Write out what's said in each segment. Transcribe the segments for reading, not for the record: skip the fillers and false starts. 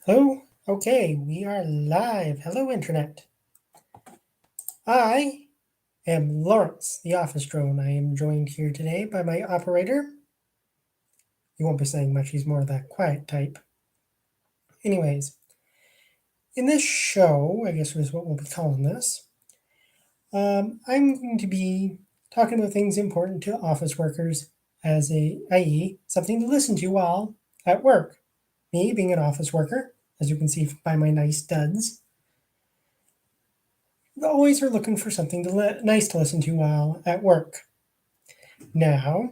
Oh, okay, we are live. Hello, Internet. I am Lawrence, the office drone. I am joined here today by my operator. You won't be saying much, he's more of that quiet type. Anyways, in this show, I guess is what we'll be calling this, I'm going to be talking about things important to office workers, i.e., something to listen to while at work. Me being an office worker, as you can see by my nice duds, always are looking for something nice to listen to while at work. Now,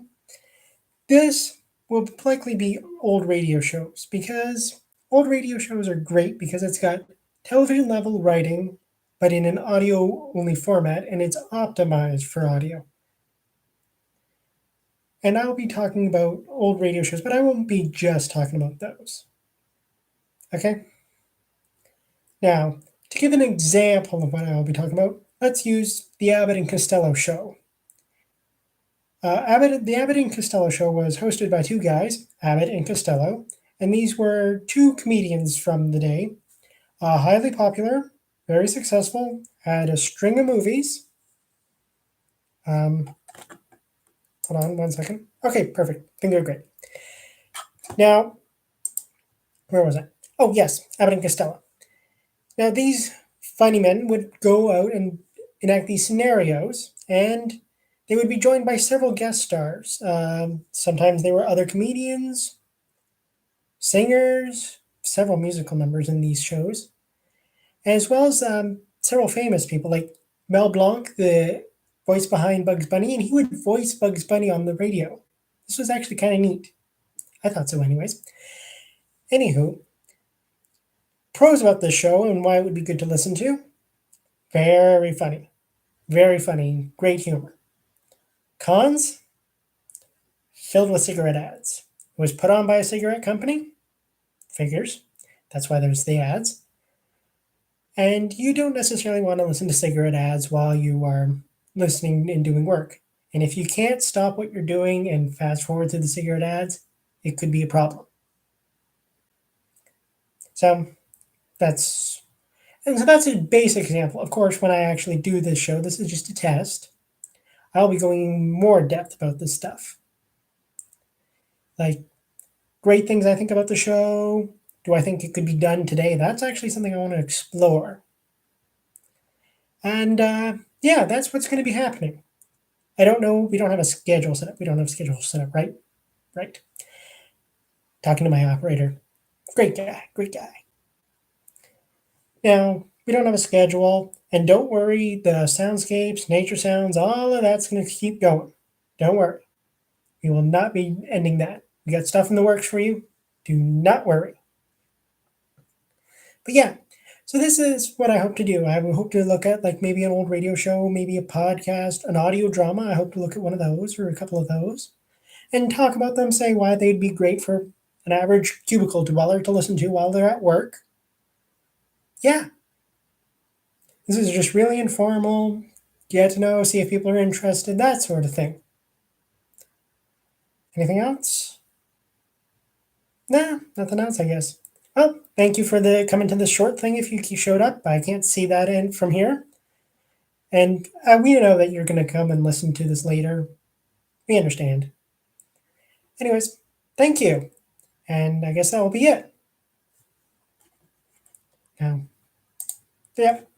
this will likely be old radio shows because old radio shows are great because it's got television level writing, but in an audio only format and it's optimized for audio. And I'll be talking about old radio shows, but I won't be just talking about those. Okay? Now, to give an example of what I'll be talking about, let's use the Abbott and Costello show. The Abbott and Costello show was hosted by two guys, Abbott and Costello, and these were two comedians from the day. Highly popular, very successful, had a string of movies. Hold on one second. Okay, perfect. I think they're great. Now, where was I? Oh, yes, Abbott and Costello. Now, these funny men would go out and enact these scenarios, and they would be joined by several guest stars. Sometimes they were other comedians, singers, several musical numbers in these shows, as well as several famous people like Mel Blanc, the voice behind Bugs Bunny, and he would voice Bugs Bunny on the radio. This was actually kind of neat. I thought so, anyways. Anywho, pros about this show and why it would be good to listen to: very funny, great humor. Cons: filled with cigarette ads. It was put on by a cigarette company. Figures. That's why there's the ads. And you don't necessarily want to listen to cigarette ads while you are listening and doing work. And if you can't stop what you're doing and fast forward through the cigarette ads, it could be a problem. So that's a basic example. Of course, when I actually do this show, this is just a test. I'll be going more depth about this stuff. Like great things I think about the show. Do I think it could be done today? That's actually something I want to explore. And yeah, that's what's going to be happening. I don't know. We don't have a schedule set up. Right? Right. Talking to my operator. Great guy. Now, we don't have a schedule. And don't worry, the soundscapes, nature sounds, all of that's going to keep going. Don't worry. We will not be ending that. We got stuff in the works for you. Do not worry. But yeah, so this is what I hope to do. I hope to look at like maybe an old radio show, maybe a podcast, an audio drama. I hope to look at one of those or a couple of those and talk about them, say why they'd be great for an average cubicle dweller to listen to while they're at work. Yeah. This is just really informal, get to know, see if people are interested, that sort of thing. Anything else? Nah, nothing else, I guess. Well, thank you for the coming to this short thing if you showed up. I can't see that in from here. And we know that you're going to come and listen to this later. We understand. Anyways, thank you. And I guess that will be it. Now, yep.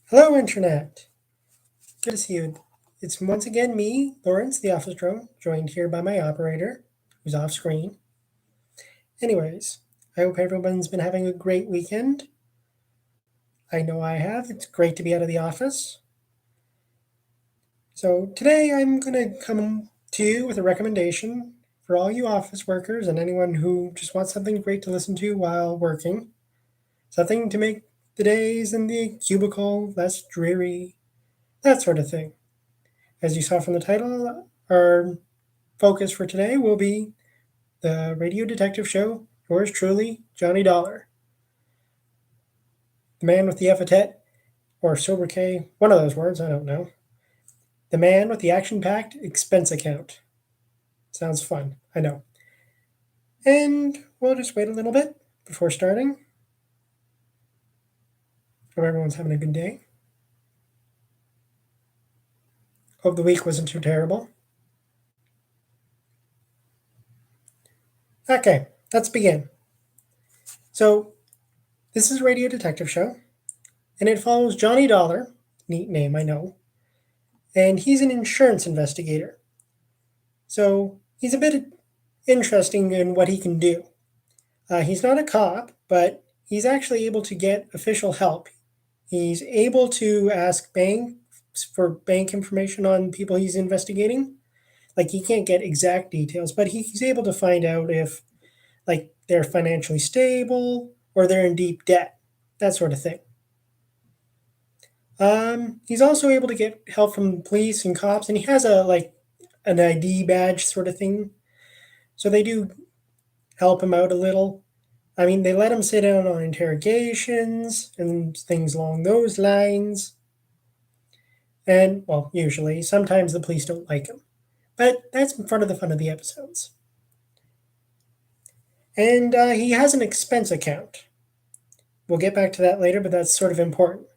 Hello, Internet. Good to see you. It's once again me, Lawrence, the office drone, joined here by my operator, who's off screen. Anyways, I hope everyone's been having a great weekend. I know I have. It's great to be out of the office. So today I'm going to come to you with a recommendation for all you office workers and anyone who just wants something great to listen to while working. Something to make the days in the cubicle less dreary, that sort of thing. As you saw from the title, our focus for today will be the radio detective show, yours truly, Johnny Dollar. The man with the epithet, or sobriquet, one of those words, I don't know. The man with the action-packed expense account. Sounds fun. I know. And we'll just wait a little bit before starting. Hope everyone's having a good day. Hope the week wasn't too terrible. Okay, let's begin. So, this is a radio detective show, and it follows Johnny Dollar, neat name, I know, and he's an insurance investigator. So, he's a bit interesting in what he can do. He's not a cop, but he's actually able to get official help. He's able to ask banks for bank information on people he's investigating. Like he can't get exact details, but he's able to find out if like they're financially stable or they're in deep debt, that sort of thing. He's also able to get help from police and cops, and he has a like an ID badge sort of thing, so they do help him out a little. I mean, they let him sit in on interrogations and things along those lines. And, well, usually, sometimes the police don't like him. But that's part of the fun of the episodes. And he has an expense account. We'll get back to that later, but that's sort of important.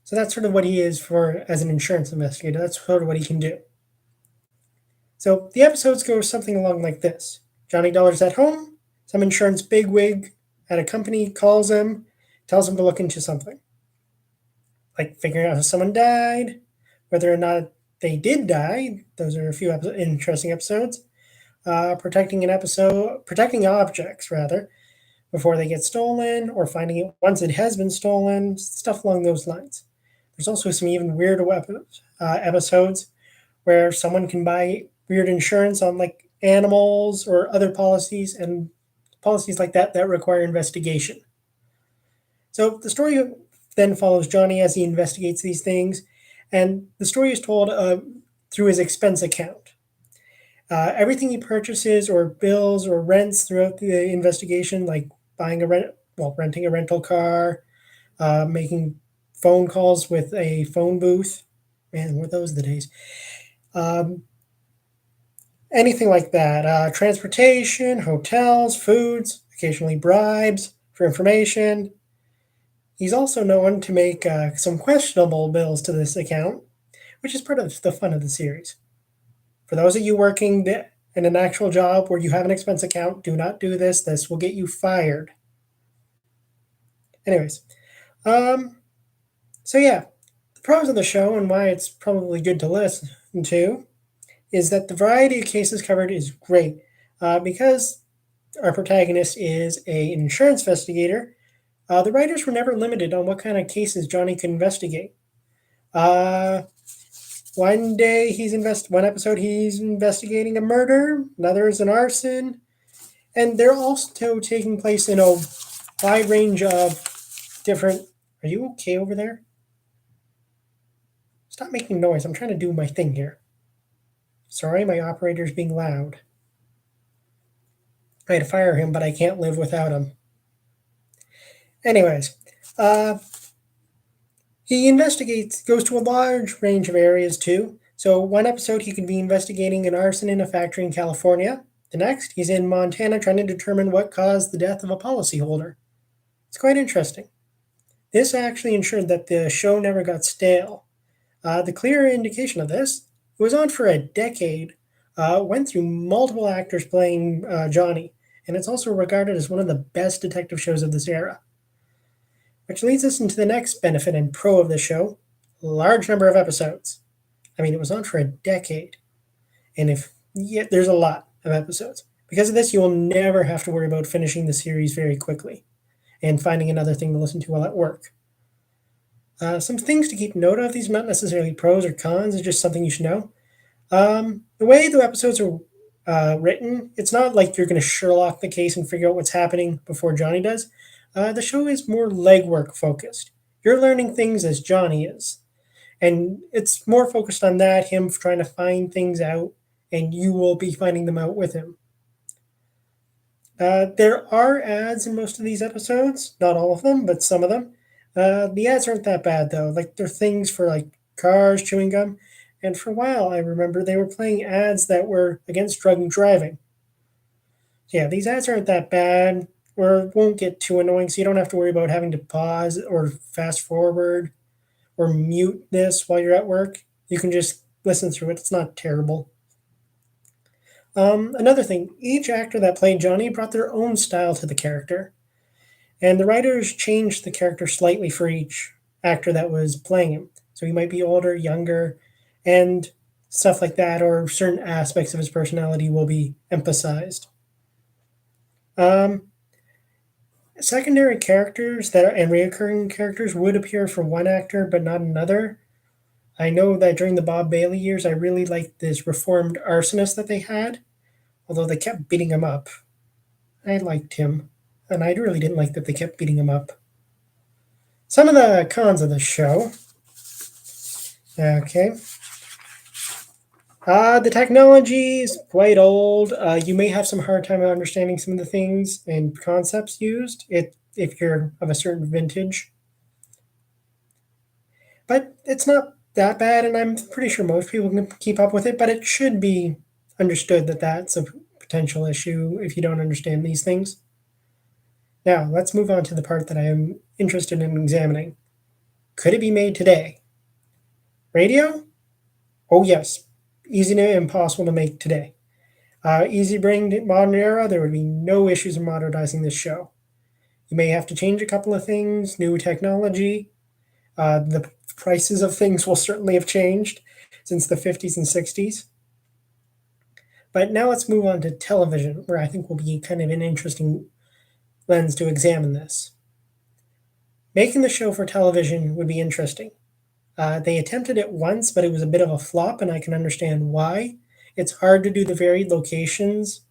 So that's sort of what he is for as an insurance investigator. That's sort of what he can do. So the episodes go something along like this. Johnny Dollar's at home. Some insurance bigwig at a company calls him, tells him to look into something. Like figuring out if someone died, whether or not they did die. Those are a few interesting episodes. Protecting objects rather, before they get stolen, or finding it once it has been stolen, stuff along those lines. There's also some even weird episodes where someone can buy weird insurance on like animals or other policies, and policies like that require investigation. So the story then follows Johnny as he investigates these things, and the story is told through his expense account. Everything he purchases or bills or rents throughout the investigation, like renting a rental car, making phone calls with a phone booth. Man, were those the days? Um, Anything like that. Transportation, hotels, foods, occasionally bribes for information. He's also known to make some questionable bills to this account, which is part of the fun of the series. For those of you working in an actual job where you have an expense account, do not do this. This will get you fired. Anyways, so yeah, the pros of the show and why it's probably good to listen to is that the variety of cases covered is great. Because our protagonist is an insurance investigator, the writers were never limited on what kind of cases Johnny could investigate. One episode he's investigating a murder, another is an arson, and they're also taking place in a wide range of different. Are you okay over there? Stop making noise. I'm trying to do my thing here. Sorry, my operator's being loud. I had to fire him, but I can't live without him. Anyways, he goes to a large range of areas too. So one episode he could be investigating an arson in a factory in California. The next, he's in Montana trying to determine what caused the death of a policyholder. It's quite interesting. This actually ensured that the show never got stale. The clear indication of this, it was on for a decade, went through multiple actors playing Johnny, and it's also regarded as one of the best detective shows of this era. Which leads us into the next benefit and pro of the show, large number of episodes. I mean, it was on for a decade, and there's a lot of episodes. Because of this, you will never have to worry about finishing the series very quickly and finding another thing to listen to while at work. Some things to keep note of, these are not necessarily pros or cons, it's just something you should know. The way the episodes are written, it's not like you're going to Sherlock the case and figure out what's happening before Johnny does. The show is more legwork focused. You're learning things as Johnny is. And it's more focused on that, him trying to find things out, and you will be finding them out with him. There are ads in most of these episodes, not all of them, but some of them. The ads aren't that bad though. Like they're things for like cars, chewing gum, and for a while I remember they were playing ads that were against drunk driving. Yeah, these ads aren't that bad or won't get too annoying, so you don't have to worry about having to pause or fast forward or mute this while you're at work. You can just listen through it. It's not terrible. Another thing, each actor that played Johnny brought their own style to the character, and the writers changed the character slightly for each actor that was playing him. So he might be older, younger, and stuff like that, or certain aspects of his personality will be emphasized. Um, Secondary characters that are, and reoccurring characters would appear for one actor but not another. I know that during the Bob Bailey years, I really liked this reformed arsonist that they had, although they kept beating him up. I liked him, and I really didn't like that they kept beating him up. Some of the cons of the show. Okay. The technology is quite old. You may have some hard time understanding some of the things and concepts used if you're of a certain vintage. But it's not that bad, and I'm pretty sure most people can keep up with it. But it should be understood that that's a potential issue if you don't understand these things. Now, let's move on to the part that I am interested in examining. Could it be made today? Radio? Oh, yes. Easy to impossible to make today. Easy bring to modern era, there would be no issues in modernizing this show. You may have to change a couple of things, new technology. The prices of things will certainly have changed since the 50s and 60s. But now let's move on to television, where I think will be kind of an interesting lens to examine this. Making the show for television would be interesting. They attempted it once, but it was a bit of a flop, and I can understand why. It's hard to do the varied locations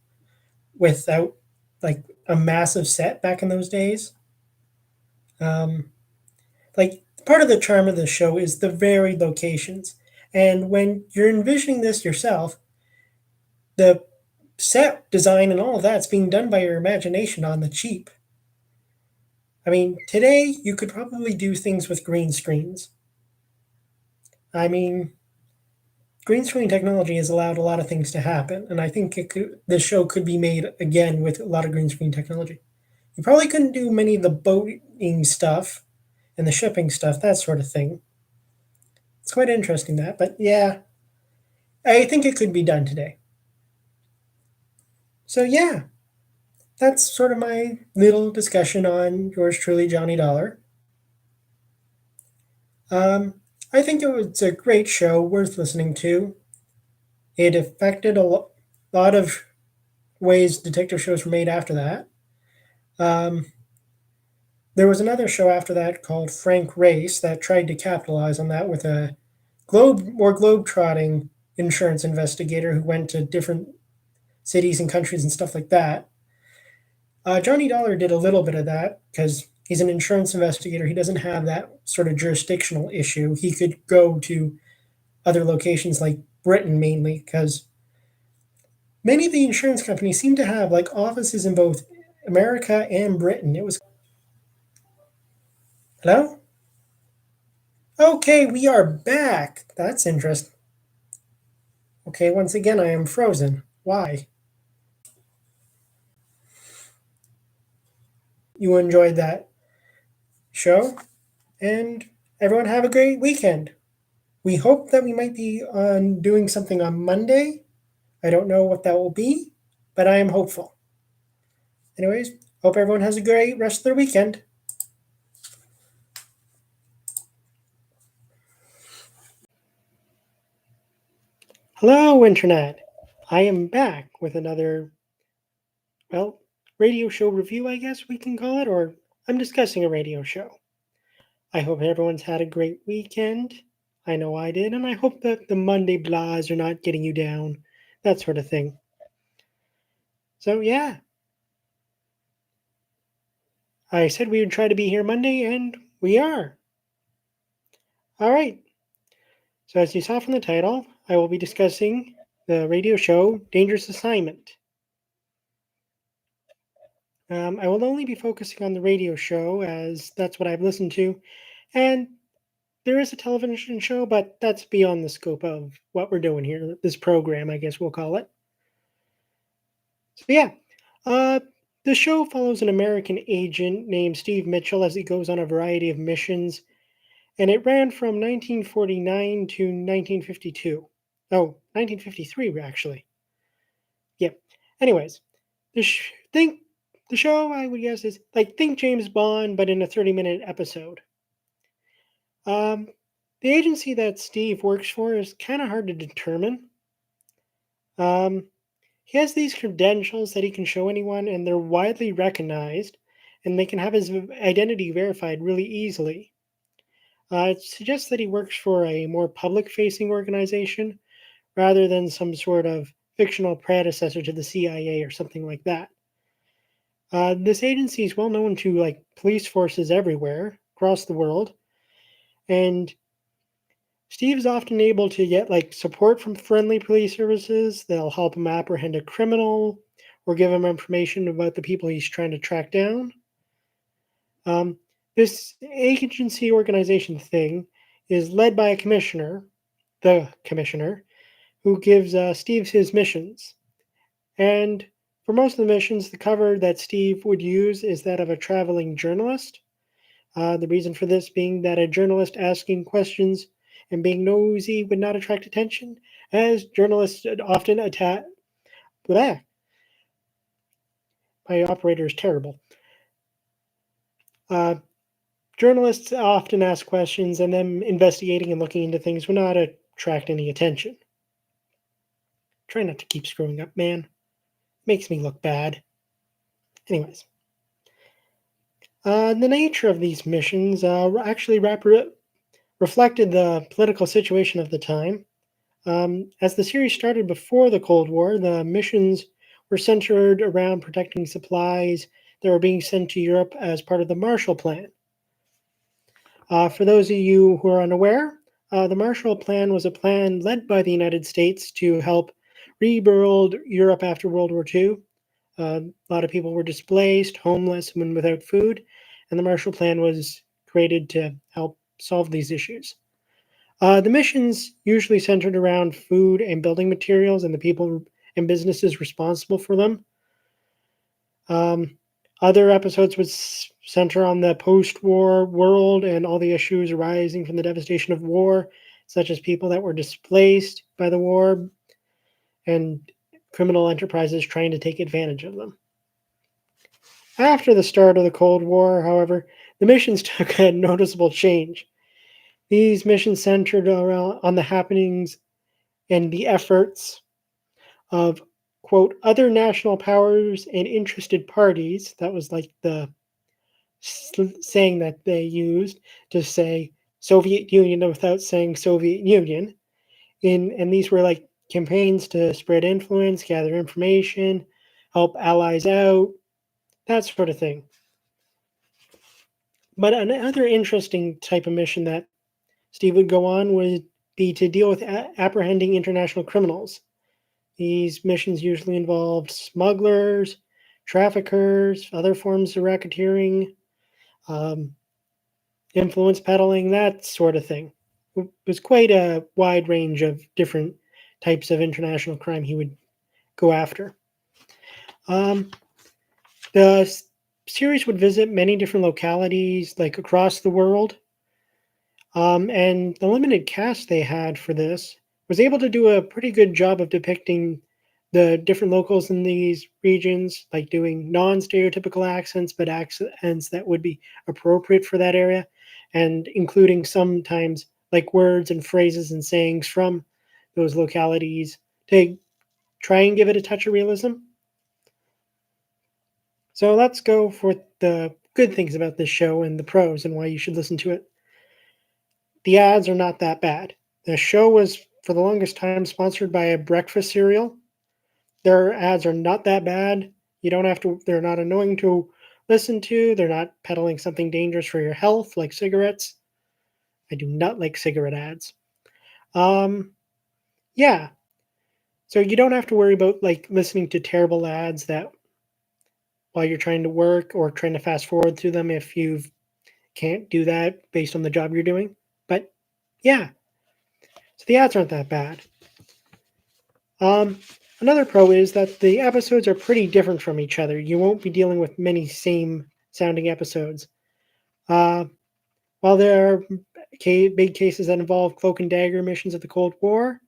without like a massive set back in those days. Um, like part of the charm of the show is the varied locations, and when you're envisioning this yourself, the set design and all of that's being done by your imagination on the cheap. I mean, today you could probably do things with green screens. I mean, green screen technology has allowed a lot of things to happen, and I think this show could be made again with a lot of green screen technology. You probably couldn't do many of the boating stuff and the shipping stuff, that sort of thing. It's quite interesting that, but yeah, I think it could be done today. So yeah, that's sort of my little discussion on yours truly, Johnny Dollar. Um, I think it was a great show, worth listening to. It affected lot of ways detective shows were made after that. Um, there was another show after that called Frank Race that tried to capitalize on that with a more globe-trotting insurance investigator who went to different cities and countries and stuff like that. Johnny Dollar did a little bit of that because he's an insurance investigator. He doesn't have that sort of jurisdictional issue. He could go to other locations like Britain mainly because many of the insurance companies seem to have like offices in both America and Britain. It was hello? Okay, we are back. That's interesting. Okay, once again, I am frozen. Why? You enjoyed that show, and everyone have a great weekend. We hope that we might be on doing something on Monday. I don't know what that will be, but I am hopeful. Anyways, hope everyone has a great rest of their weekend. Hello, Internet. I am back with another, well, radio show review, I guess we can call it, or I'm discussing a radio show. I hope everyone's had a great weekend. I know I did, and I hope that the Monday blahs are not getting you down, that sort of thing. So, yeah, I said we would try to be here Monday, and we are. All right. So, as you saw from the title, I will be discussing the radio show Dangerous Assignment. I will only be focusing on the radio show as that's what I've listened to, and there is a television show, but that's beyond the scope of what we're doing here. This program, I guess we'll call it. So yeah, uh, the show follows an American agent named Steve Mitchell as he goes on a variety of missions, and it ran from 1949 to 1952. Oh, 1953 actually. Yep. Anyways, think the show I would guess is like think James Bond, but in a 30-minute episode. Um, the agency that Steve works for is kind of hard to determine. Um, he has these credentials that he can show anyone, and they're widely recognized, and they can have his identity verified really easily. It suggests that he works for a more public facing organization rather than some sort of fictional predecessor to the CIA or something like that. This agency is well known to like police forces everywhere across the world, and Steve's often able to get like support from friendly police services. They'll help him apprehend a criminal or give him information about the people he's trying to track down. Um, this agency organization thing is led by a commissioner, the commissioner, who gives Steve his missions. And for most of the missions, the cover that Steve would use is that of a traveling journalist. The reason for this being that a journalist asking questions and being nosy would not attract attention, as journalists often attack. Blah, my operator is terrible. Uh, Journalists often ask questions, and them investigating and looking into things would not attract any attention. Try not to keep screwing up, man. Makes me look bad. Anyways, the nature of these missions actually reflected the political situation of the time. As the series started before the Cold War, the missions were centered around protecting supplies that were being sent to Europe as part of the Marshall Plan. For those of you who are unaware, the Marshall Plan was a plan led by the United States to help rebuild Europe after World War II. A lot of people were displaced, homeless, and without food, and the Marshall Plan was created to help solve these issues. The missions usually centered around food and building materials and the people and businesses responsible for them. Um, Other episodes would center on the post war world and all the issues arising from the devastation of war, such as people that were displaced by the war and criminal enterprises trying to take advantage of them. After the start of the Cold War, however, the missions took a noticeable change. These missions centered around on the happenings and the efforts of quote other national powers and interested parties. That was like the saying that they used to say Soviet Union without saying Soviet Union. And these were like campaigns to spread influence, gather information, help allies out, that sort of thing. But another interesting type of mission that Steve would go on would be to deal with apprehending international criminals. These missions usually involved smugglers, traffickers, other forms of racketeering, um, influence peddling, that sort of thing. It was quite a wide range of different types of international crime he would go after. Um, the series would visit many different localities, like across the world, and the limited cast they had for this was able to do a pretty good job of depicting the different locals in these regions, like doing non-stereotypical accents, but accents that would be appropriate for that area, and including sometimes like words and phrases and sayings from those localities to try and give it a touch of realism. So let's go for the good things about this show and the pros and why you should listen to it. The ads are not that bad. The show was, for the longest time, sponsored by a breakfast cereal. Their ads are not that bad. You don't have to, they're not annoying to listen to. They're not peddling something dangerous for your health, like cigarettes. I do not like cigarette ads. Um, yeah. So you don't have to worry about like listening to terrible ads that while you're trying to work or trying to fast forward through them if you can't do that based on the job you're doing. But Yeah, so the ads aren't that bad. Um, Another pro is that the episodes are pretty different from each other. You won't be dealing with many same sounding episodes. Uh, while there are big cases that involve cloak and dagger missions of the Cold War,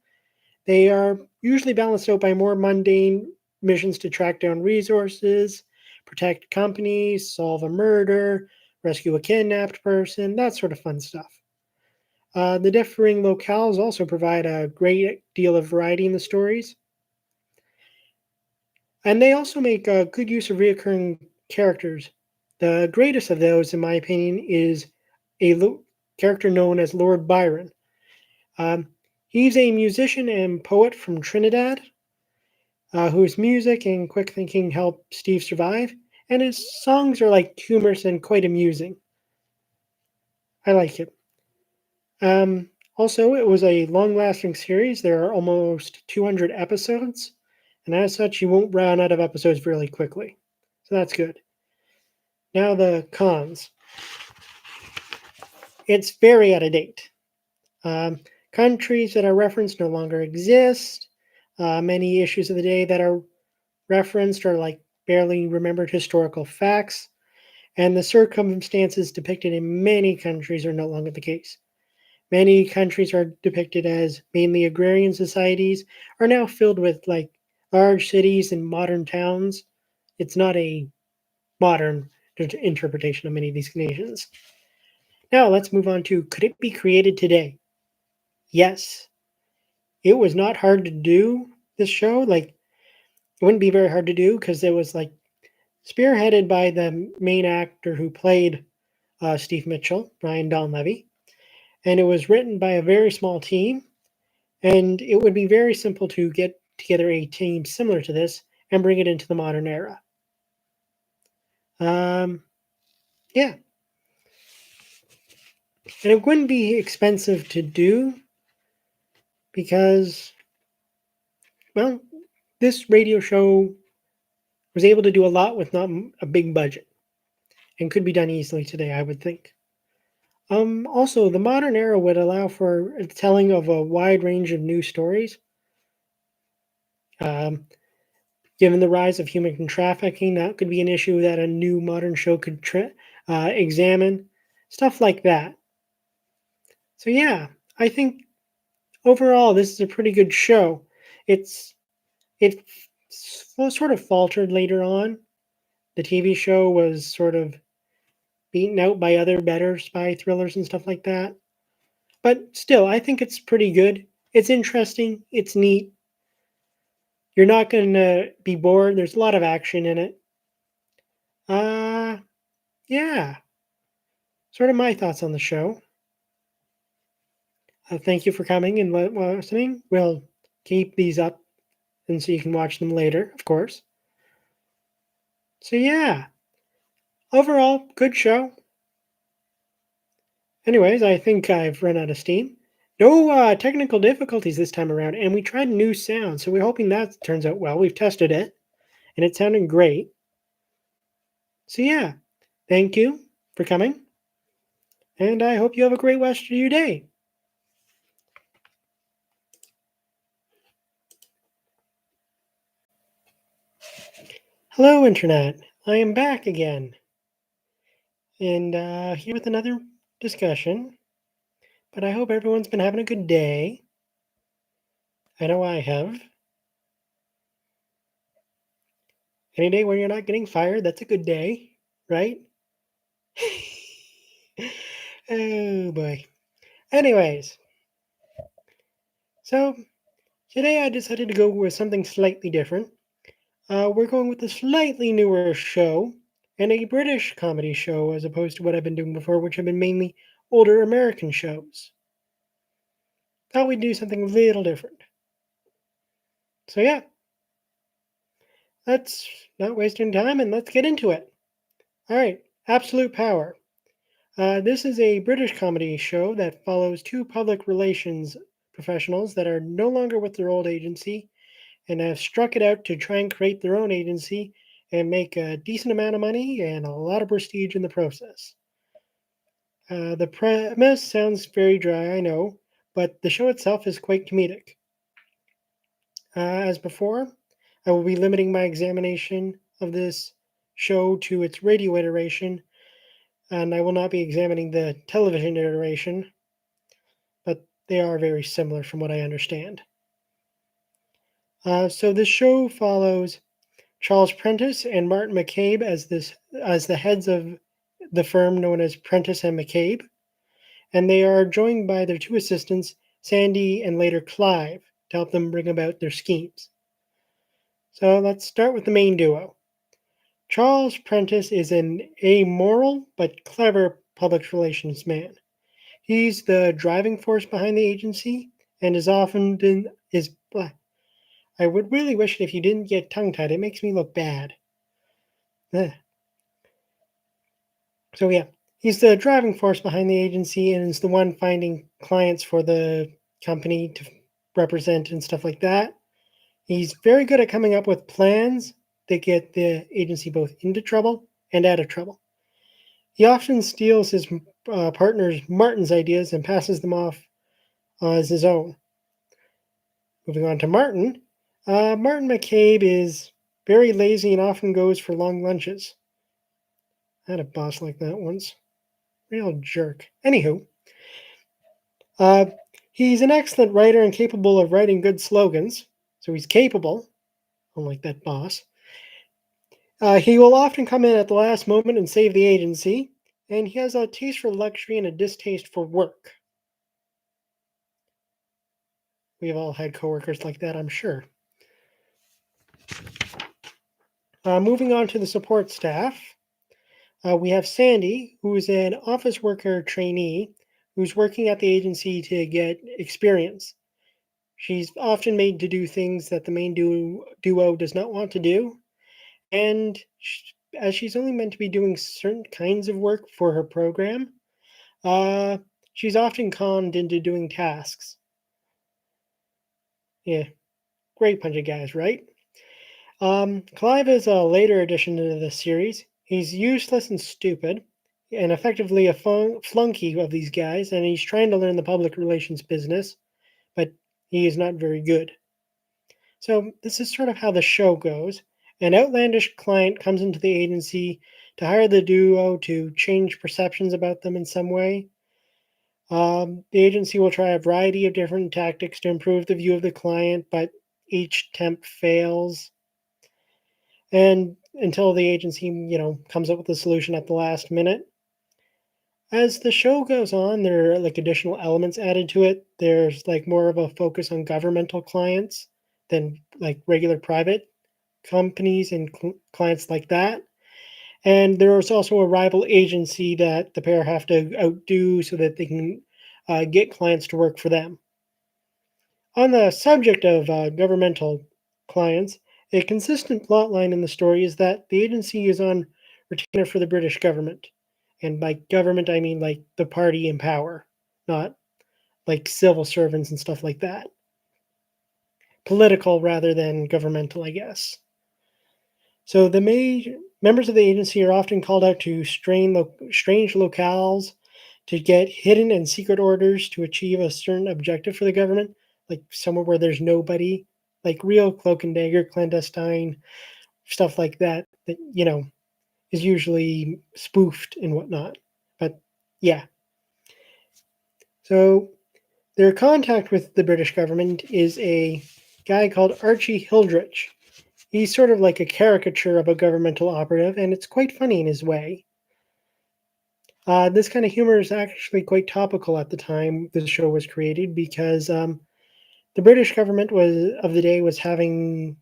they are usually balanced out by more mundane missions to track down resources, protect companies, solve a murder, rescue a kidnapped person, that sort of fun stuff. The differing locales also provide a great deal of variety in the stories, and they also make good use of recurring characters. The greatest of those, in my opinion, is a character known as Lord Byron. Um, he's a musician and poet from Trinidad whose music and quick thinking help Steve survive, and his songs are like humorous and quite amusing. I like it. Also, it was a long lasting series. There are almost 200 episodes, and as such, you won't run out of episodes really quickly. So that's good. Now, the cons. It's very out of date. Um, Countries that are referenced no longer exist. Many issues of the day that are referenced are like barely remembered historical facts, and the circumstances depicted in many countries are no longer the case. Many countries are depicted as mainly agrarian societies, are now filled with like large cities and modern towns. It's not a modern interpretation of many of these nations. Now let's move on to, could it be created today? Yes. It was not hard to do this show. Like, it wouldn't be very hard to do because it was like spearheaded by the main actor who played Steve Mitchell, Brian Donlevy, and it was written by a very small team. And it would be very simple to get together a team similar to this and bring it into the modern era. Um, yeah, and it wouldn't be expensive to do because, well, this radio show was able to do a lot with not a big budget and could be done easily today, I would think. Also, the modern era would allow for the telling of a wide range of new stories. Um, Given the rise of human trafficking, that could be an issue that a new modern show could examine. Stuff like that. So, yeah, I think overall this is a pretty good show. It sort of faltered later on. The TV show was sort of beaten out by other better spy thrillers and stuff like that. But still, I think it's pretty good. It's interesting. It's neat. You're not going to be bored. There's a lot of action in it. Uh, yeah, sort of my thoughts on the show. Thank you for coming and listening. We'll keep these up and so you can watch them later, of course. So, yeah, overall, good show. Anyways, I think I've run out of steam. No technical difficulties this time around, and we tried a new sound, so we're hoping that turns out well. We've tested it, and it's sounding great. So, yeah, thank you for coming, and I hope you have a great rest of your day. Hello, Internet. I am back again, and here with another discussion, but I hope everyone's been having a good day. I know I have. Any day where you're not getting fired, that's a good day, right? Oh boy. Anyways, so today I decided to go with something slightly different. We're going with a slightly newer show and a British comedy show as opposed to what I've been doing before, which have been mainly older American shows. Thought we'd do something a little different. So yeah, let's not waste any time and let's get into it. All right, Absolute Power. This is a British comedy show that follows two public relations professionals that are no longer with their old agency and have struck it out to try and create their own agency and make a decent amount of money and a lot of prestige in the process. The premise sounds very dry, I know, but the show itself is quite comedic. As before, I will be limiting my examination of this show to its radio iteration, and I will not be examining the television iteration, but they are very similar from what I understand. So this show follows Charles Prentice and Martin McCabe as the heads of the firm known as Prentice and McCabe, and they are joined by their two assistants, Sandy and later Clive, to help them bring about their schemes. So let's start with the main duo. Charles Prentice is an amoral but clever public relations man. He's the driving force behind the agency and is often is. I would really wish it if you didn't get tongue tied. It makes me look bad. Ugh. So yeah, he's the driving force behind the agency and is the one finding clients for the company to represent and stuff like that. He's very good at coming up with plans that get the agency both into trouble and out of trouble. He often steals his partner Martin's ideas and passes them off as his own. Moving on to Martin. Martin McCabe is very lazy and often goes for long lunches. I had a boss like that once. Real jerk. Anywho, uh, he's an excellent writer and capable of writing good slogans. So he's capable, unlike that boss. He will often come in at the last moment and save the agency, and he has a taste for luxury and a distaste for work. We've all had coworkers like that, I'm sure. Moving on to the support staff, we have Sandy, who is an office worker trainee who's working at the agency to get experience. She's often made to do things that the main duo does not want to do, and as she's only meant to be doing certain kinds of work for her program, uh, she's often conned into doing tasks. Yeah, great bunch of guys, right? Clive is a later addition to the series. He's useless and stupid, and effectively a flunky of these guys, and he's trying to learn the public relations business, but he is not very good. So this is sort of how the show goes. An outlandish client comes into the agency to hire the duo to change perceptions about them in some way. The agency will try a variety of different tactics to improve the view of the client, but each attempt fails. And until the agency, comes up with a solution at the last minute. As the show goes on, there are like additional elements added to it. There's like more of a focus on governmental clients than like regular private companies and clients like that. And there is also a rival agency that the pair have to outdo so that they can get clients to work for them. On the subject of governmental clients, a consistent plotline in the story is that the agency is on retainer for the British government. And by government, I mean like the party in power, not like civil servants and stuff like that. Political rather than governmental, I guess. So the members of the agency are often called out to strange locales to get hidden and secret orders to achieve a certain objective for the government, like somewhere where there's nobody, like real cloak and dagger, clandestine stuff like that, that, is usually spoofed and whatnot. But yeah. So their contact with the British government is a guy called Archie Hildrich. He's sort of like a caricature of a governmental operative, and it's quite funny in his way. This kind of humor is actually quite topical at the time the show was created because the British government of the day was having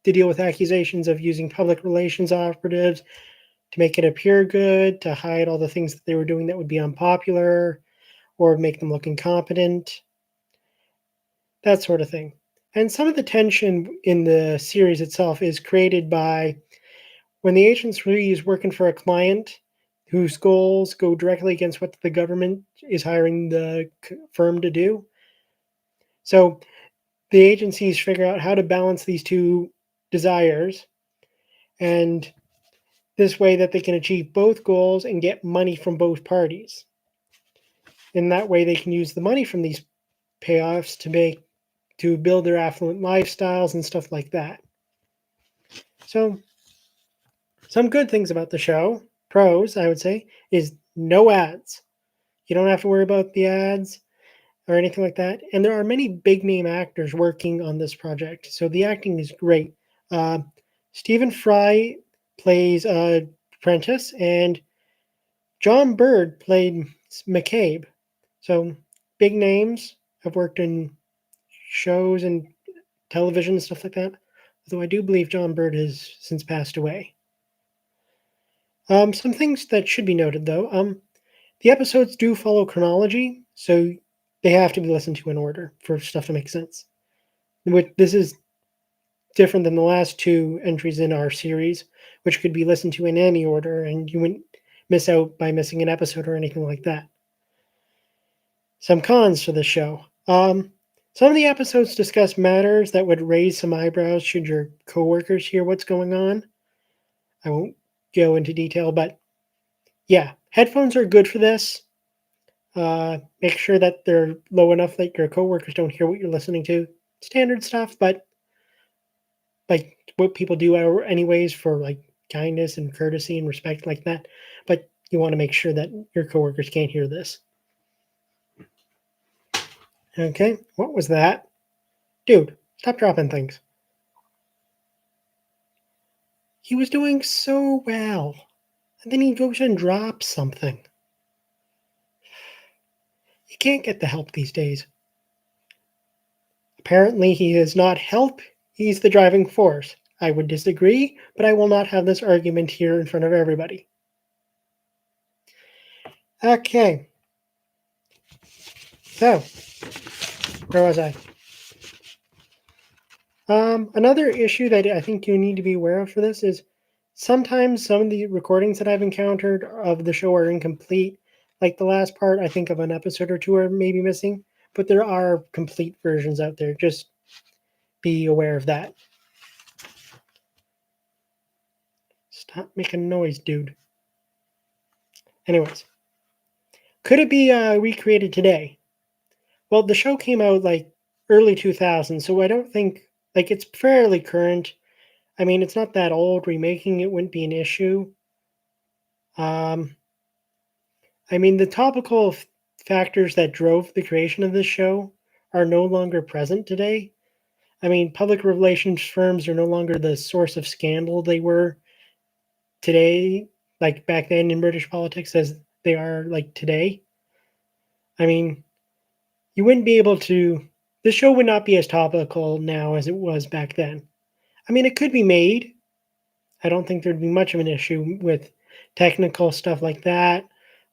to deal with accusations of using public relations operatives to make it appear good, to hide all the things that they were doing that would be unpopular, or make them look incompetent, that sort of thing. And some of the tension in the series itself is created by when the agency is working for a client whose goals go directly against what the government is hiring the firm to do. So the agencies figure out how to balance these two desires, and this way that they can achieve both goals and get money from both parties. And that way they can use the money from these payoffs to build their affluent lifestyles and stuff like that. So some good things about the show, pros I would say, is no ads. You don't have to worry about the ads or anything like that. And there are many big name actors working on this project, so the acting is great. Uh, Stephen Fry plays Prentice, and John Bird played McCabe. So big names have worked in shows and television and stuff like that. Although I do believe John Bird has since passed away. Some things that should be noted though. The episodes do follow chronology, so they have to be listened to in order for stuff to make sense. This is different than the last two entries in our series, which could be listened to in any order, and you wouldn't miss out by missing an episode or anything like that. Some cons for the show. Some of the episodes discuss matters that would raise some eyebrows should your coworkers hear what's going on. I won't go into detail, but yeah, headphones are good for this. Make sure that they're low enough that your coworkers don't hear what you're listening to. Standard stuff, but like what people do anyways for like kindness and courtesy and respect like that. But you want to make sure that your coworkers can't hear this. Okay, what was that? Dude, stop dropping things. He was doing so well. And then he goes and drops something. You can't get the help these days. Apparently, he is not help, he's the driving force. I would disagree, but I will not have this argument here in front of everybody. Okay. So, where was I? Another issue that I think you need to be aware of for this is sometimes some of the recordings that I've encountered of the show are incomplete. Like the last part, I think of an episode or two are maybe missing, but there are complete versions out there. Just be aware of that. Stop making noise, dude. Anyways, could it be recreated today? Well, the show came out like early 2000s, so I don't think like it's fairly current. I mean, it's not that old. Remaking it wouldn't be an issue. Um, I mean, the topical factors that drove the creation of this show are no longer present today. I mean, public relations firms are no longer the source of scandal they were today, like back then in British politics, as they are like today. I mean, you wouldn't be able to, the show would not be as topical now as it was back then. I mean, it could be made. I don't think there'd be much of an issue with technical stuff like that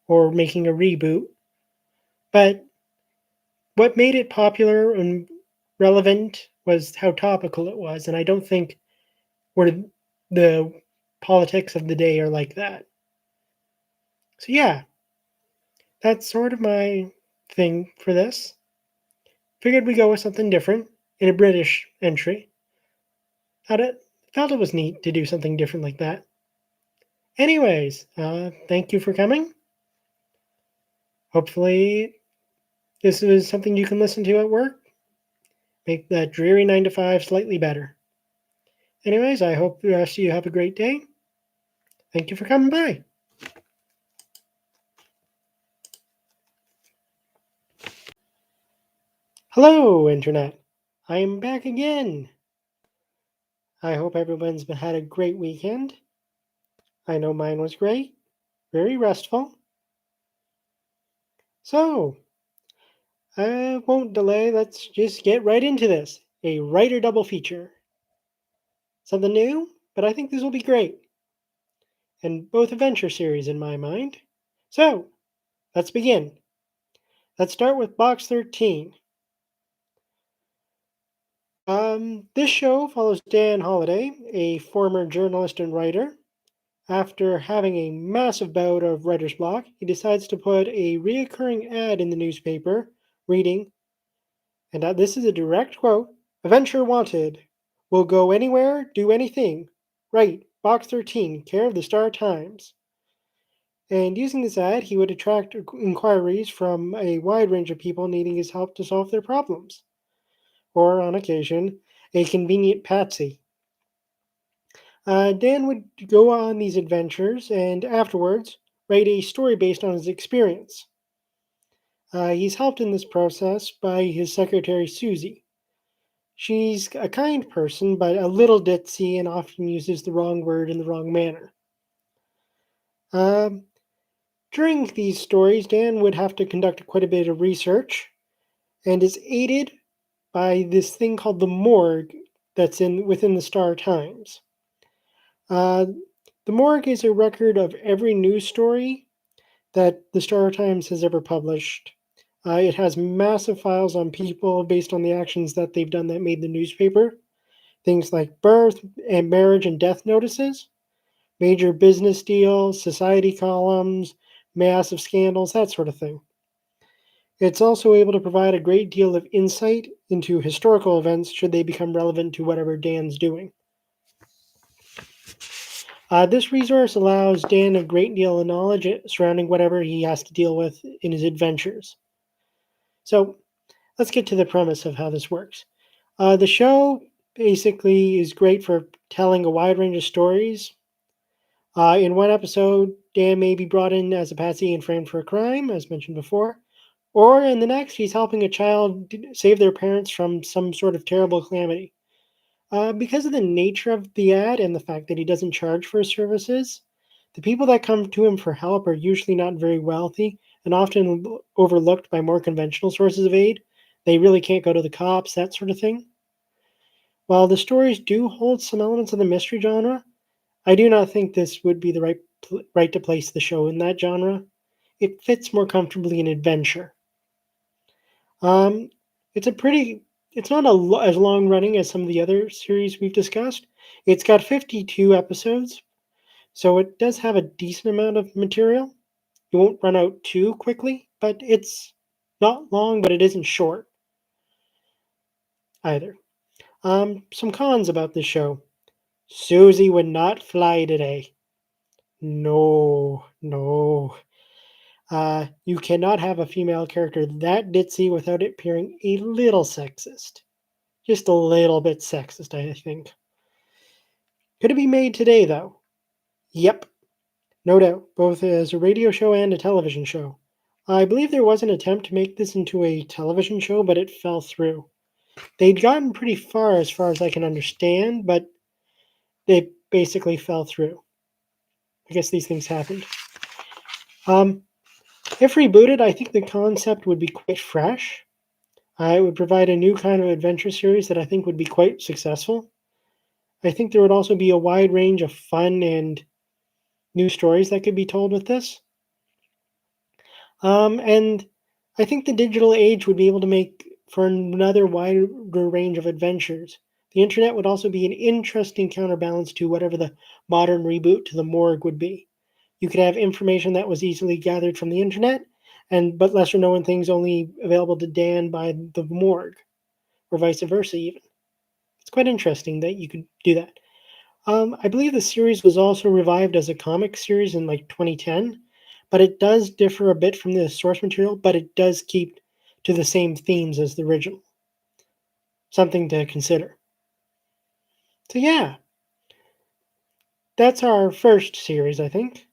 or making a reboot. But what made it popular and relevant was how topical it was. And I don't think where the politics of the day are like that. So, yeah, that's sort of my thing for this. Figured we go with something different in a British entry. Felt it was neat to do something different like that. Anyways, thank you for coming. Hopefully, this is something you can listen to at work. Make that dreary 9 to 5 slightly better. Anyways, I hope the rest of you have a great day. Thank you for coming by. Hello, Internet. I am back again. I hope everyone's had a great weekend. I know mine was great, very restful. So, I won't delay. Let's just get right into this. A writer double feature. Something new, but I think this will be great. And both adventure series in my mind. So, let's begin. Let's start with Box 13. This show follows Dan Holliday, a former journalist and writer. After having a massive bout of writer's block, he decides to put a reoccurring ad in the newspaper reading, and this is a direct quote, "Adventure wanted. Will go anywhere, do anything. Right, Box 13, care of the Star Times." And using this ad, he would attract inquiries from a wide range of people needing his help to solve their problems, or on occasion, a convenient patsy. Dan would go on these adventures and afterwards write a story based on his experience. He's helped in this process by his secretary, Susie. She's a kind person, but a little ditzy and often uses the wrong word in the wrong manner. Um, During these stories, Dan would have to conduct quite a bit of research and is aided by this thing called the morgue that's in within the Star Times. Uh, the morgue is a record of every news story that the Star Times has ever published. It has massive files on people based on the actions that they've done that made the newspaper. Things like birth and marriage and death notices, major business deals, society columns, massive scandals, that sort of thing. It's also able to provide a great deal of insight into historical events should they become relevant to whatever Dan's doing. This resource allows Dan a great deal of knowledge surrounding whatever he has to deal with in his adventures. So let's get to the premise of how this works. The show basically is great for telling a wide range of stories. In one episode, Dan may be brought in as a patsy and framed for a crime, as mentioned before. Or in the next, he's helping a child save their parents from some sort of terrible calamity. Because of the nature of the ad and the fact that he doesn't charge for his services, the people that come to him for help are usually not very wealthy and often overlooked by more conventional sources of aid. They really can't go to the cops, that sort of thing. While the stories do hold some elements of the mystery genre, I do not think this would be the right to place the show in that genre. It fits more comfortably in adventure. Um, it's a pretty. It's not as long running as some of the other series we've discussed. It's got 52 episodes, so it does have a decent amount of material. It won't run out too quickly, but it's not long, but it isn't short either. Some cons about this show. Susie would not fly today. No, no. You cannot have a female character that ditzy without it appearing a little sexist. Just a little bit sexist, I think. Could it be made today, though? Yep, no doubt, both as a radio show and a television show. I believe there was an attempt to make this into a television show, but it fell through. They'd gotten pretty far as I can understand, but they basically fell through. I guess these things happened. Um, if rebooted, I think the concept would be quite fresh. It would provide a new kind of adventure series that I think would be quite successful. I think there would also be a wide range of fun and new stories that could be told with this. And I think the digital age would be able to make for another wider range of adventures. The internet would also be an interesting counterbalance to whatever the modern reboot to the morgue would be. You could have information that was easily gathered from the internet, and but lesser known things only available to Dan by the morgue, or vice versa even. It's quite interesting that you could do that. I believe the series was also revived as a comic series in like 2010, but it does differ a bit from the source material, but it does keep to the same themes as the original. Something to consider. So, yeah, that's our first series, I think.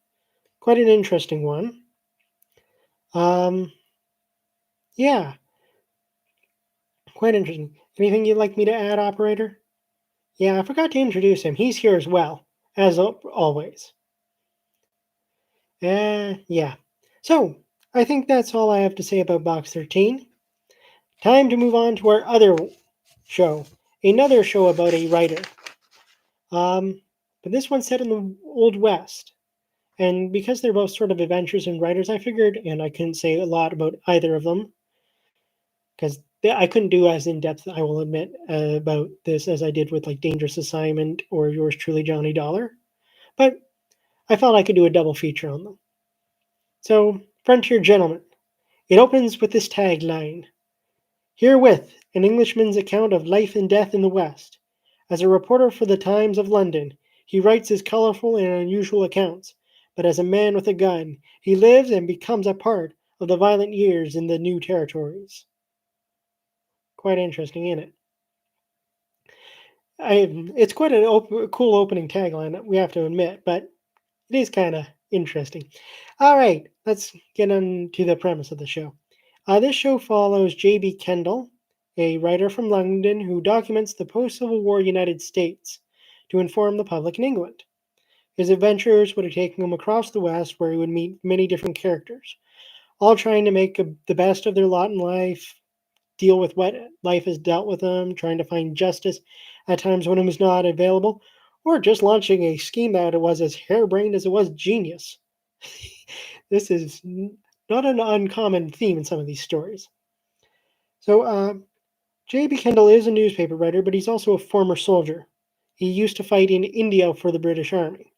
Quite an interesting one. Um, yeah, quite interesting. Anything you'd like me to add, operator? Yeah, I forgot to introduce him. He's here as well, as always. Yeah. So, I think that's all I have to say about Box 13. Time to move on to our other show. Another show about a writer. Um, but this one's set in the Old West. And because they're both sort of adventures and writers, I figured, and I couldn't say a lot about either of them, because I couldn't do as in depth, I will admit, about this as I did with like Dangerous Assignment or yours truly, Johnny Dollar. But I felt I could do a double feature on them. So, Frontier Gentleman. It opens with this tagline: Herewith, an Englishman's account of life and death in the West. As a reporter for the Times of London, he writes his colorful and unusual accounts, but as a man with a gun, he lives and becomes a part of the violent years in the new territories. Quite interesting, isn't it? It's quite a cool opening tagline, we have to admit, but it is kind of interesting. All right, let's get on to the premise of the show. This show follows J.B. Kendall, a writer from London who documents the post Civil War United States to inform the public in England. His adventures would have taken him across the West, where he would meet many different characters, all trying to make the best of their lot in life, deal with what life has dealt with them, trying to find justice at times when it was not available, or just launching a scheme that was as harebrained as it was genius. This is not an uncommon theme in some of these stories. So, J.B. Kendall is a newspaper writer, but he's also a former soldier. He used to fight in India for the British Army.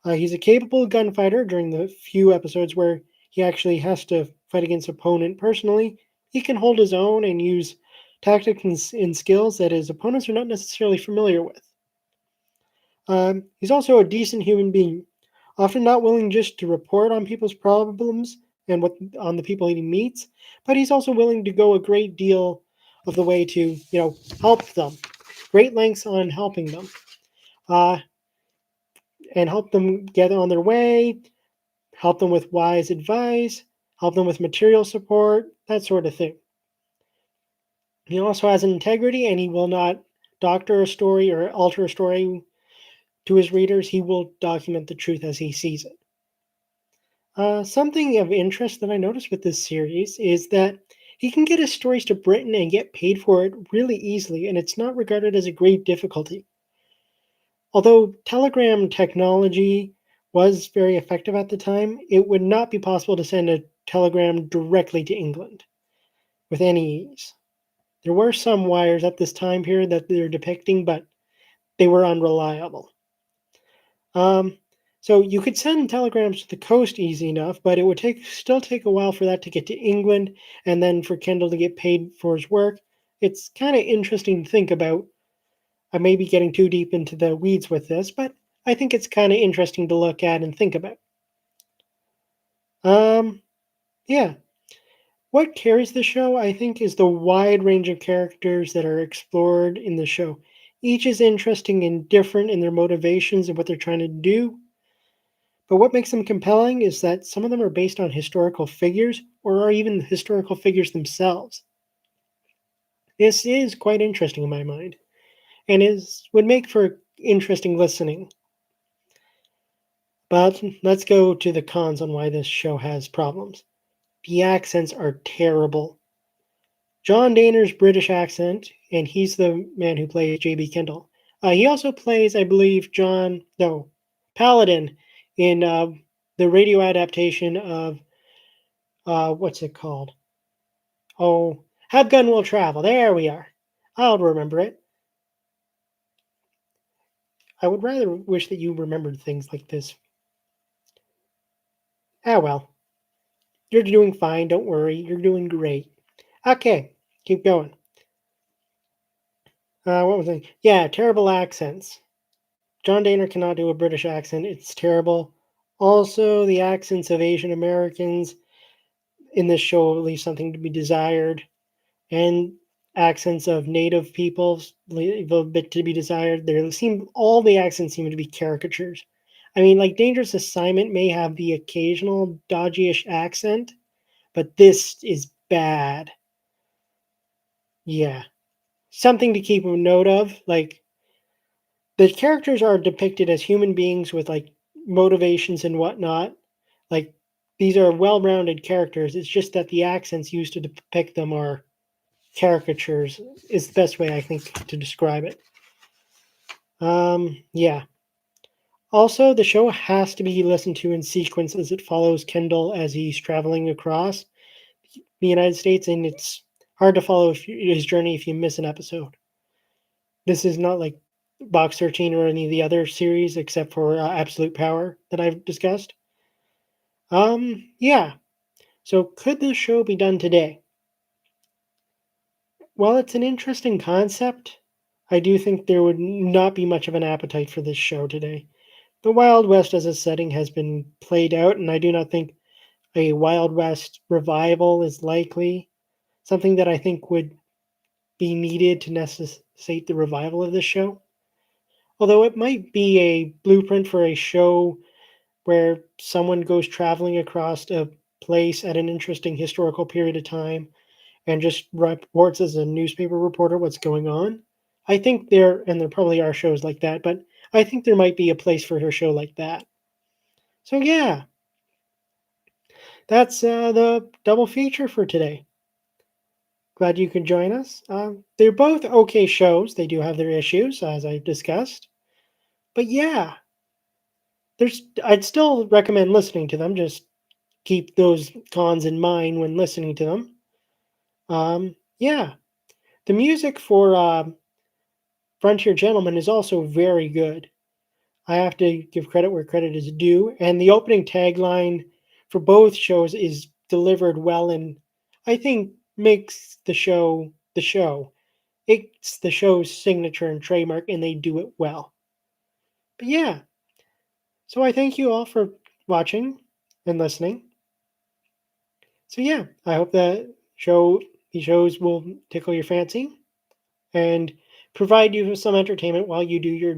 He's a capable gunfighter during the few episodes where he actually has to fight against opponent personally. He can hold his own and use tactics and skills that his opponents are not necessarily familiar with. He's also a decent human being, often not willing just to report on people's problems and what on the people he meets, but he's also willing to go a great deal of the way to, help them, great lengths on helping them, uh, and help them get on their way, help them with wise advice, help them with material support, that sort of thing. He also has integrity and he will not doctor a story or alter a story to his readers. He will document the truth as he sees it. Something of interest that I noticed with this series is that he can get his stories to Britain and get paid for it really easily, and it's not regarded as a great difficulty. Although telegram technology was very effective at the time, it would not be possible to send a telegram directly to England with any ease. There were some wires at this time period that they're depicting, but they were unreliable. Um, so you could send telegrams to the coast easy enough, but it would still take a while for that to get to England and then for Kendall to get paid for his work. It's kind of interesting to think about. I may be getting too deep into the weeds with this, but I think it's kind of interesting to look at and think about. Um, yeah. What carries the show, I think, is the wide range of characters that are explored in the show. Each is interesting and different in their motivations and what they're trying to do. But what makes them compelling is that some of them are based on historical figures or are even historical figures themselves. This is quite interesting in my mind and would make for interesting listening. But let's go to the cons on why this show has problems. The accents are terrible. John Dehner's British accent, and he's the man who plays J.B. Kendall. He also plays, I believe, Paladin in the radio adaptation of, what's it called? Oh, Have Gun Will Travel. There we are. I'll remember it. I would rather wish that you remembered things like this. Ah, well. You're doing fine. Don't worry. You're doing great. Okay, keep going. What was I? Yeah, terrible accents. John Dehner cannot do a British accent. It's terrible. Also, the accents of Asian Americans in this show leave something to be desired, and accents of Native peoples leave a bit to be desired. All the accents seem to be caricatures. I mean, like Dangerous Assignment may have the occasional dodgy-ish accent, but this is bad. Yeah, something to keep a note of. Like the characters are depicted as human beings with like motivations and whatnot. Like these are well-rounded characters. It's just that the accents used to depict them are caricatures. Is the best way I think to describe it. Yeah. Also, the show has to be listened to in sequence as it follows Kendall as he's traveling across the United States, and it's hard to follow his journey if you miss an episode. This is not like Box 13 or any of the other series except for Absolute Power that I've discussed. Yeah. So could this show be done today? While it's an interesting concept, I do think there would not be much of an appetite for this show today. The Wild West as a setting has been played out, and I do not think a Wild West revival is likely. Something that I think would be needed to necessitate the revival of this show. Although it might be a blueprint for a show where someone goes traveling across a place at an interesting historical period of time and just reports as a newspaper reporter what's going on. I think there probably are shows like that, but I think there might be a place for a show like that. So yeah, that's the double feature for today. Glad you could join us. They're both okay shows. They do have their issues, as I've discussed. But yeah, I'd still recommend listening to them. Just keep those cons in mind when listening to them. Yeah, the music for Frontier Gentleman is also very good. I have to give credit where credit is due, and the opening tagline for both shows is delivered well and I think makes the show the show. It's the show's signature and trademark, and they do it well. But yeah, so I thank you all for watching and listening. So yeah, I hope that these shows will tickle your fancy and provide you with some entertainment while you do your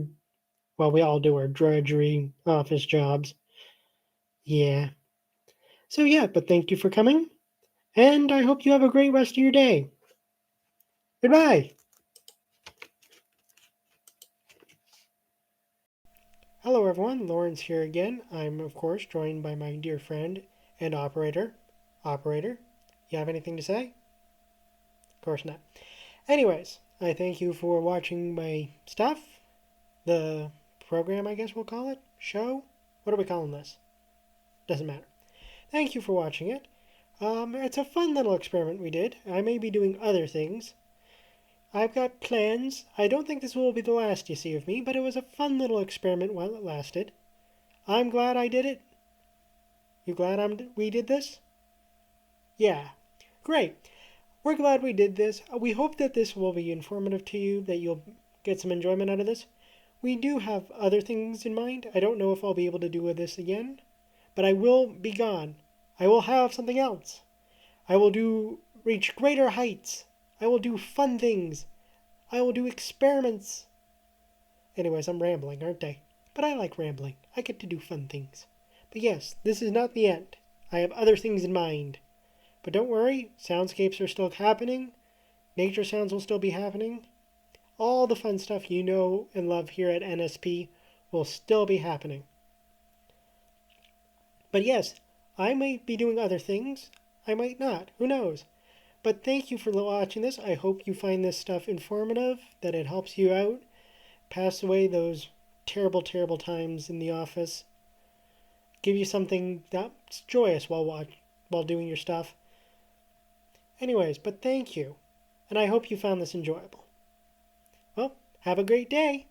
well, we all do our drudgery office jobs. Yeah. So yeah, but thank you for coming, and I hope you have a great rest of your day. Goodbye. Hello everyone, Lawrence here again. I'm of course joined by my dear friend and operator. Operator, you have anything to say? Of course not. Anyways, I thank you for watching my stuff. The program, I guess we'll call it. Show? What are we calling this? Doesn't matter. Thank you for watching it. It's a fun little experiment we did. I may be doing other things. I've got plans. I don't think this will be the last you see of me, but it was a fun little experiment while it lasted. I'm glad I did it. You glad we did this? Yeah. Great. We're glad we did this. We hope that this will be informative to you, that you'll get some enjoyment out of this. We do have other things in mind. I don't know if I'll be able to do this again, but I will be gone. I will have something else. I will reach greater heights. I will do fun things. I will do experiments. Anyways, I'm rambling, aren't I? But I like rambling. I get to do fun things. But yes, this is not the end. I have other things in mind. But don't worry, soundscapes are still happening. Nature sounds will still be happening. All the fun stuff you know and love here at N.S.P. will still be happening. But yes, I might be doing other things. I might not. Who knows? But thank you for watching this. I hope you find this stuff informative, that it helps you out. Pass away those terrible, terrible times in the office. Give you something that's joyous while doing your stuff. Anyways, but thank you. And I hope you found this enjoyable. Well, have a great day.